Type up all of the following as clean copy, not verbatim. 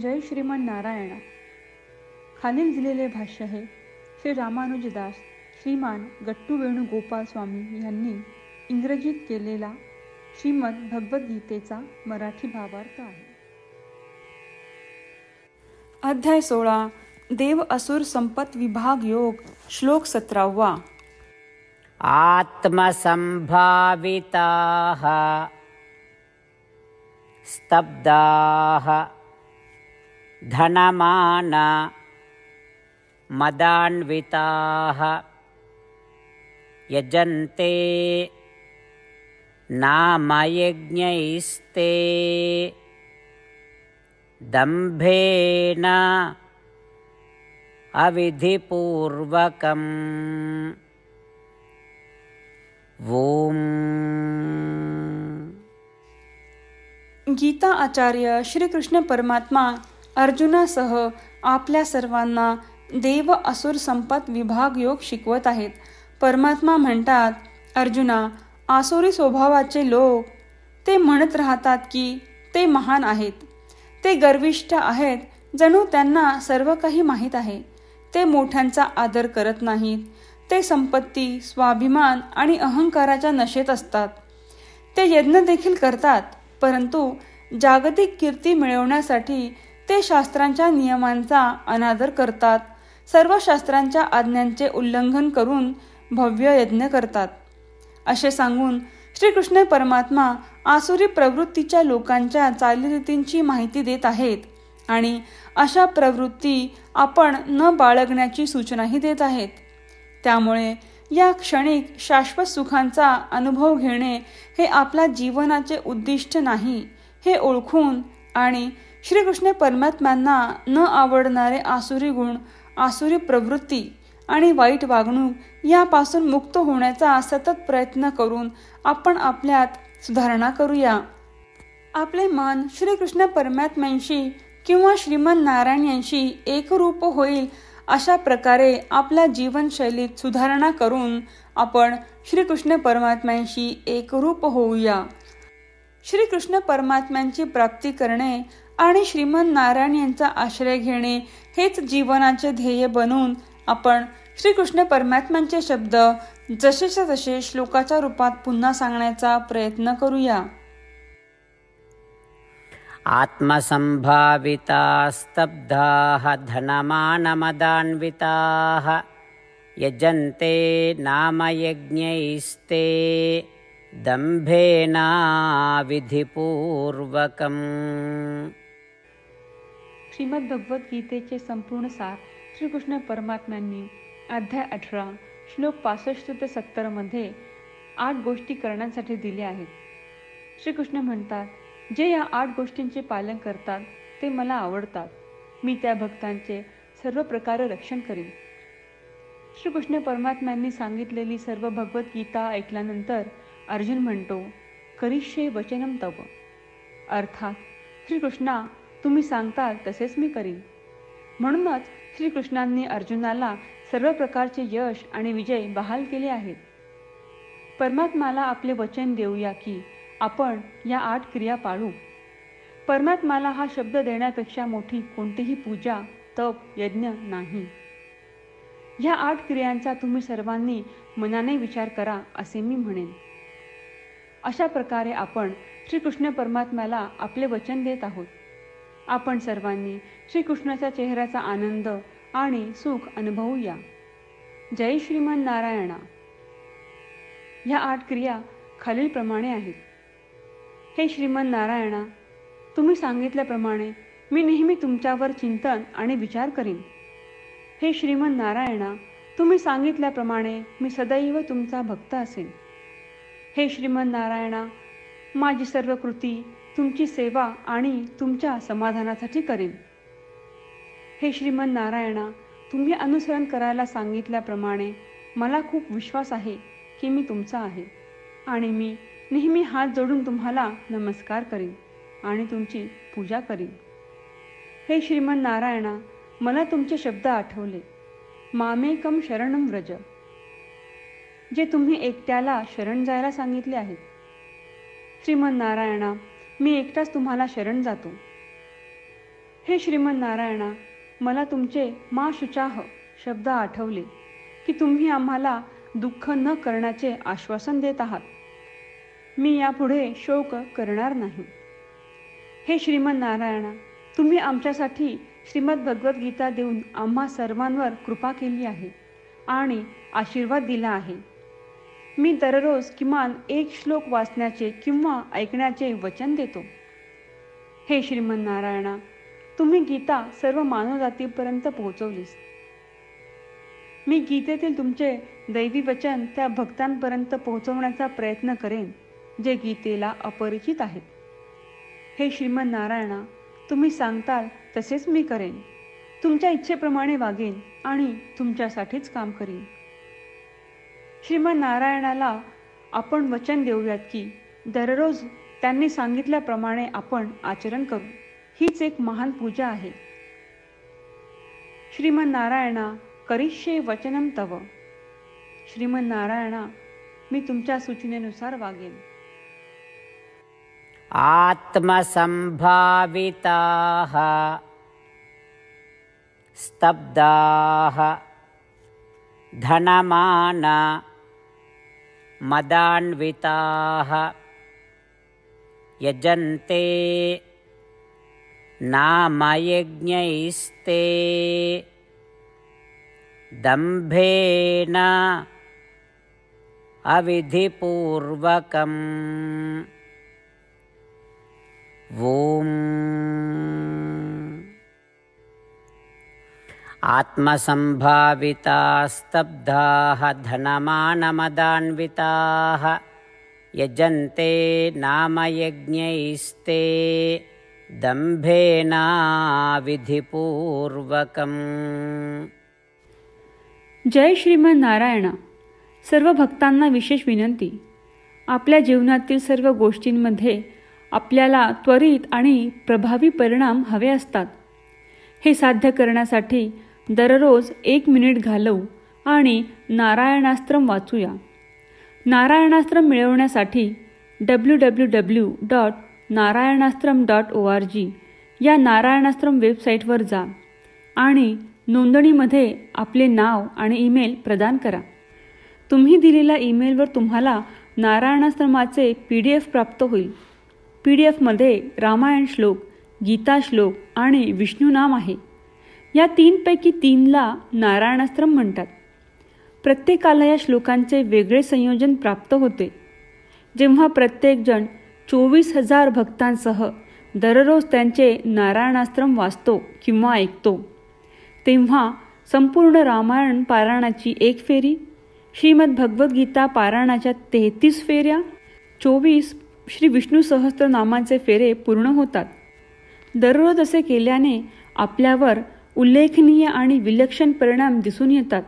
जय श्रीमन नारायणा. खालील दिलेले भाष्य हे श्री रामानुजदास श्रीमान गट्टू वेणुगोपाल स्वामी यांनी इंग्रजीत केलेला श्रीमद भगवद्गीतेचा मराठी भावार्थ आहे. अध्याय 16 देव असुर संपत विभाग योग. श्लोक 17. आत्मसंभाविताः स्तब्धाः धनमान मदान्विताः यजन्ते नामयज्ञैस्ते दम्भेन अविधिपूर्वकम्. ओम. गीता आचार्य श्रीकृष्ण परमात्मा अर्जुनासह आपल्या सर्वांना देव असुर संपत विभाग योग शिकवत आहेत. परमात्मा म्हणतात, अर्जुना, आसुरी स्वभावाचे लोक ते म्हणत राहतात की ते महान आहेत, ते गर्विष्ठ आहेत, जणू त्यांना सर्व काही माहीत आहे. ते मोठ्यांचा आदर करत नाहीत. ते संपत्ती, स्वाभिमान आणि अहंकाराच्या नशेत असतात. ते यज्ञ देखील करतात, परंतु जागतिक कीर्ती मिळवण्यासाठी ते शास्त्रांच्या नियमांचा अनादर करतात. सर्व शास्त्रांच्या आज्ञांचे उल्लंघन करून भव्य यज्ञ करतात. असे सांगून श्रीकृष्ण परमात्मा आसुरी प्रवृत्तीच्या लोकांच्या चालीरीतींची माहिती देत आहेत आणि अशा प्रवृत्ती आपण न बाळगण्याची सूचनाही देत आहेत. त्यामुळे या क्षणिक शाश्वत सुखांचा अनुभव घेणे हे आपल्या जीवनाचे उद्दिष्ट नाही हे ओळखून आणि श्रीकृष्ण परमात्म्यांना न आवडणारे आसुरी गुण, आसुरी प्रवृत्ती आणि वाईट वागणूक यापासून मुक्त होण्याचा सतत प्रयत्न करून आपण आपल्यात सुधारणा करूया. आपले मन श्रीकृष्ण परमात्म्यांशी किंवा श्रीमन नारायण यांशी एकरूप होईल अशा प्रकारे आपल्या जीवनशैलीत सुधारणा करून आपण श्रीकृष्ण परमात्म्यांशी एकरूप होऊया. श्रीकृष्ण परमात्म्यांची प्राप्ती करणे आणि श्रीमन नारायण यांचा आश्रय घेणे हेच जीवनाचे ध्येय बनवून आपण श्रीकृष्ण परमात्म्यांचे शब्द जसेच्या तसे श्लोकाच्या रूपात पुन्हा सांगण्याचा प्रयत्न करूया. आत्मसंभाविताः स्तब्धाः धनमानमदान्विताः यजन्ते नामयज्ञैस्ते दम्भेन विधिपूर्वकम्. श्रीमद भगवद्गीतेचे संपूर्ण सार श्रीकृष्ण परमात्म्यांनी अध्याय 18 श्लोक 65 ते 70 मध्ये 8 गोष्टी करण्यासाठी दिल्या आहेत. श्रीकृष्ण म्हणतात, जे या 8 गोष्टींचे पालन करतात ते मला आवडतात. मी त्या भक्तांचे सर्व प्रकारे रक्षण करीन. श्रीकृष्ण परमात्म्यांनी सांगितलेली सर्व भगवद्गीता ऐकल्यानंतर अर्जुन म्हणतो, करिष्ये वचनम तव. अर्थात श्रीकृष्णा, तुम्ही सांगताल तसेच मी करीन. म्हणूनच श्रीकृष्णांनी अर्जुनाला सर्व प्रकारचे यश आणि विजय बहाल केले आहेत. परमात्म्याला आपले वचन देऊया की आपण या 8 क्रिया पाळू. परमात्म्याला हा शब्द देण्यापेक्षा मोठी कोणतीही पूजा, तप, यज्ञ नाही. ह्या 8 क्रियांचा तुम्ही सर्वांनी मनाने विचार करा असे मी म्हणेन. अशा प्रकारे आपण श्रीकृष्ण परमात्म्याला आपले वचन देत आहोत. आपण सर्वांनी श्रीकृष्णाच्या चेहऱ्याचा आनंद आणि सुख अनुभवूया. जय श्रीमन नारायणा. ह्या 8 क्रिया खालीलप्रमाणे आहेत. हे श्रीमन नारायणा, तुम्ही सांगितल्याप्रमाणे मी नेहमी तुमच्यावर चिंतन आणि विचार करीन. हे श्रीमन नारायणा, तुम्ही सांगितल्याप्रमाणे मी सदैव तुमचा भक्त असेन. हे श्रीमन नारायणा, माझी सर्व कृती तुमची सेवा आणि तुमच्या समाधानासाठी करीन. हे श्रीमन नारायणा, तुम्ही अनुसरण करायला सांगितल्याप्रमाणे मला खूप विश्वास आहे की मी तुमचा आहे आणि मी नेहमी हात जोडून तुम्हाला नमस्कार करीन आणि तुमची पूजा करीन. हे श्रीमन नारायणा, मला तुमचे शब्द आठवले. मामेकम शरणम व्रज. जे तुम्ही एकट्याला शरण जायला सांगितले आहेत. श्रीमन नारायणा, मी एकटाच तुम्हाला शरण जातो. हे श्रीमन नारायणा, मला तुमचे मा शुचाह शब्द आठवले की तुम्ही आम्हाला दुःख न करण्याचे आश्वासन देत आहात. मी यापुढे शोक करणार नाही. हे श्रीमन नारायणा, तुम्ही आमच्यासाठी श्रीमद भगवद्गीता देऊन आम्हा सर्वांवर कृपा केली आहे आणि आशीर्वाद दिला आहे. मी दररोज किमान एक श्लोक वाचण्याचे किंवा ऐकण्याचे वचन देतो. हे श्रीमन नारायणा, तुम्ही गीता सर्व मानवजातीपर्यंत पोहोचवलीस. मी गीतेतील तुमचे दैवी वचन त्या भक्तांपर्यंत पोहोचवण्याचा प्रयत्न करेन जे गीतेला अपरिचित आहेत. हे श्रीमन नारायणा, तुम्ही सांगताल तसेच मी करेन. तुमच्या इच्छेप्रमाणे वागेन आणि तुमच्यासाठीच काम करीन. श्रीमन नारायणाला आपण वचन देऊयात की दररोज त्यांनी सांगितल्याप्रमाणे आपण आचरण करू. हीच एक महान पूजा आहे. श्रीमन नारायणा, करिष्ये वचनम तव. श्रीमन नारायणा, मी तुमच्या सूचनेनुसार वागेन. आत्मसंभाविताः स्तब्धाः धनमान मदान्विताः यजन्ते नामयज्ञैस्ते दम्भेन अविधिपूर्वकम्. ॐ आत्मसंभाविताः स्तब्धाः धनमानमदान्विताः यजन्ते नामयज्ञैस्ते दम्भेनाविधिपूर्वकम्. जय श्रीमन नारायणा. सर्व भक्तांना विशेष विनंती. आपल्या जीवनातील सर्व गोष्टींमध्ये आपल्याला त्वरित आणि प्रभावी परिणाम हवे असतात. हे साध्य करण्यासाठी दररोज 1 मिनिट घालवू आणि नारायणास्त्रम वाचूया. नारायणास्त्रम मिळवण्यासाठी www.narayanaastram.org या नारायणास्त्रम वेबसाईटवर जा आणि नोंदणीमध्ये आपले नाव आणि ईमेल प्रदान करा. तुम्ही दिलेल्या ईमेलवर तुम्हाला नारायणास्त्रमाचे PDF प्राप्त होईल. PDFमध्ये रामायण श्लोक, गीता श्लोक आणि विष्णू नाम आहे. या 3 पैकी 3ला नारायणास्त्रम म्हणतात. प्रत्येकाला या श्लोकांचे वेगळे संयोजन प्राप्त होते. जेव्हा प्रत्येकजण 24,000 भक्तांसह दररोज त्यांचे नारायणास्त्रम वाचतो किंवा ऐकतो, तेव्हा संपूर्ण रामायण पारायणाची 1 फेरी, श्रीमद भगवद्गीता पारायणाच्या 33 फेऱ्या, 24 श्री विष्णू सहस्त्रनामांचे फेरे पूर्ण होतात. दररोज असे केल्याने आपल्यावर उल्लेखनीय आणि विलक्षण परिणाम दिसून येतात.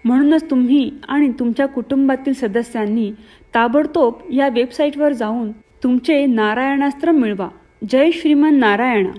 म्हणूनच तुम्ही आणि तुमच्या कुटुंबातील सदस्यांनी ताबडतोब या वेबसाईटवर जाऊन तुमचे नारायणास्त्र मिळवा. जय श्रीमन नारायणा.